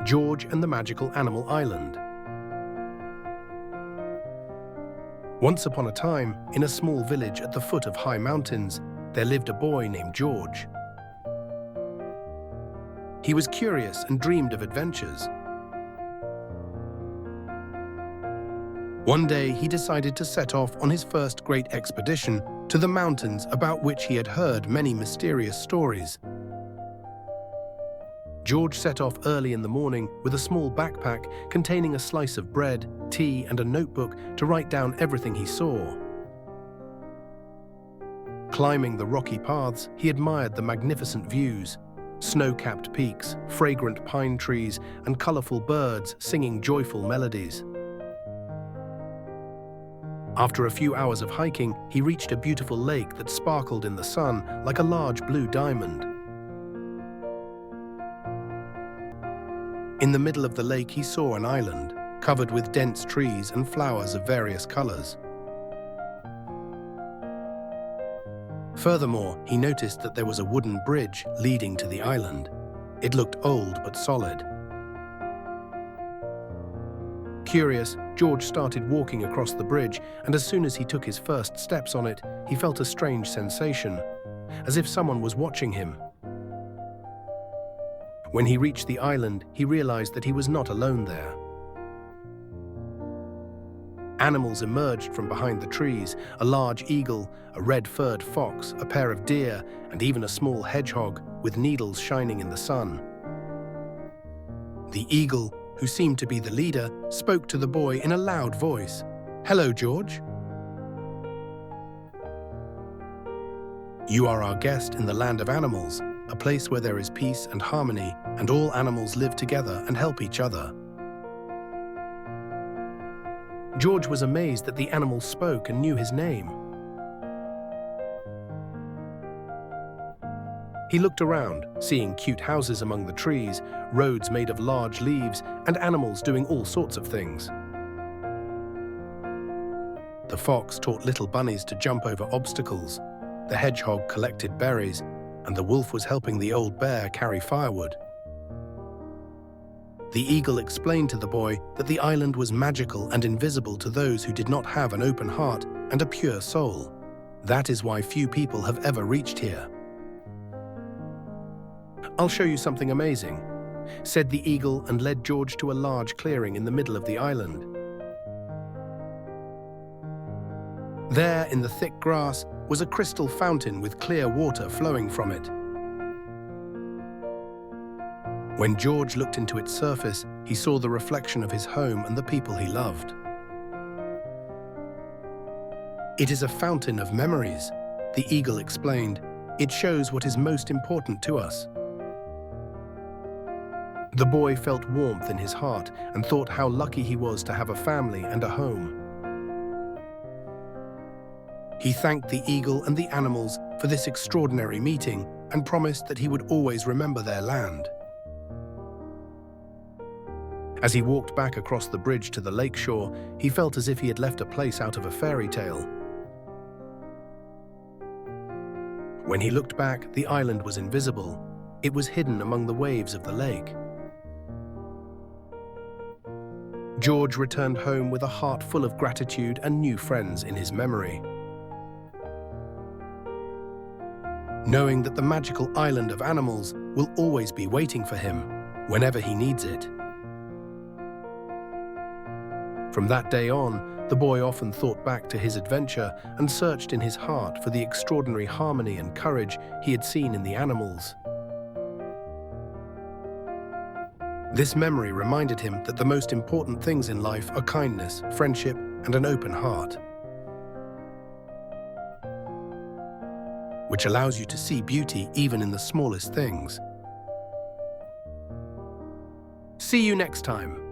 George and the Magical Animal Island. Once upon a time, in a small village at the foot of high mountains, there lived a boy named George. He was curious and dreamed of adventures. One day, he decided to set off on his first great expedition to the mountains about which he had heard many mysterious stories. George set off early in the morning with a small backpack containing a slice of bread, tea, and a notebook to write down everything he saw. Climbing the rocky paths, he admired the magnificent views: snow-capped peaks, fragrant pine trees, and colorful birds singing joyful melodies. After a few hours of hiking, he reached a beautiful lake that sparkled in the sun like a large blue diamond. In the middle of the lake, he saw an island, covered with dense trees and flowers of various colors. Furthermore, he noticed that there was a wooden bridge leading to the island. It looked old but solid. Curious, George started walking across the bridge, and as soon as he took his first steps on it, he felt a strange sensation, as if someone was watching him. When he reached the island, he realized that he was not alone there. Animals emerged from behind the trees: a large eagle, a red-furred fox, a pair of deer, and even a small hedgehog with needles shining in the sun. The eagle, who seemed to be the leader, spoke to the boy in a loud voice. "Hello, George. You are our guest in the land of animals, a place where there is peace and harmony, and all animals live together and help each other." George was amazed that the animal spoke and knew his name. He looked around, seeing cute houses among the trees, roads made of large leaves, and animals doing all sorts of things. The fox taught little bunnies to jump over obstacles, the hedgehog collected berries, and the wolf was helping the old bear carry firewood. The eagle explained to the boy that the island was magical and invisible to those who did not have an open heart and a pure soul. That is why few people have ever reached here. "I'll show you something amazing," said the eagle, and led George to a large clearing in the middle of the island. There, in the thick grass, was a crystal fountain with clear water flowing from it. When George looked into its surface, he saw the reflection of his home and the people he loved. "It is a fountain of memories," the eagle explained. "It shows what is most important to us." The boy felt warmth in his heart and thought how lucky he was to have a family and a home. He thanked the eagle and the animals for this extraordinary meeting and promised that he would always remember their land. As he walked back across the bridge to the lakeshore, he felt as if he had left a place out of a fairy tale. When he looked back, the island was invisible. It was hidden among the waves of the lake. George returned home with a heart full of gratitude and new friends in his memory. Knowing that the magical island of animals will always be waiting for him whenever he needs it. From that day on, the boy often thought back to his adventure and searched in his heart for the extraordinary harmony and courage he had seen in the animals. This memory reminded him that the most important things in life are kindness, friendship, and an open heart, which allows you to see beauty even in the smallest things. See you next time.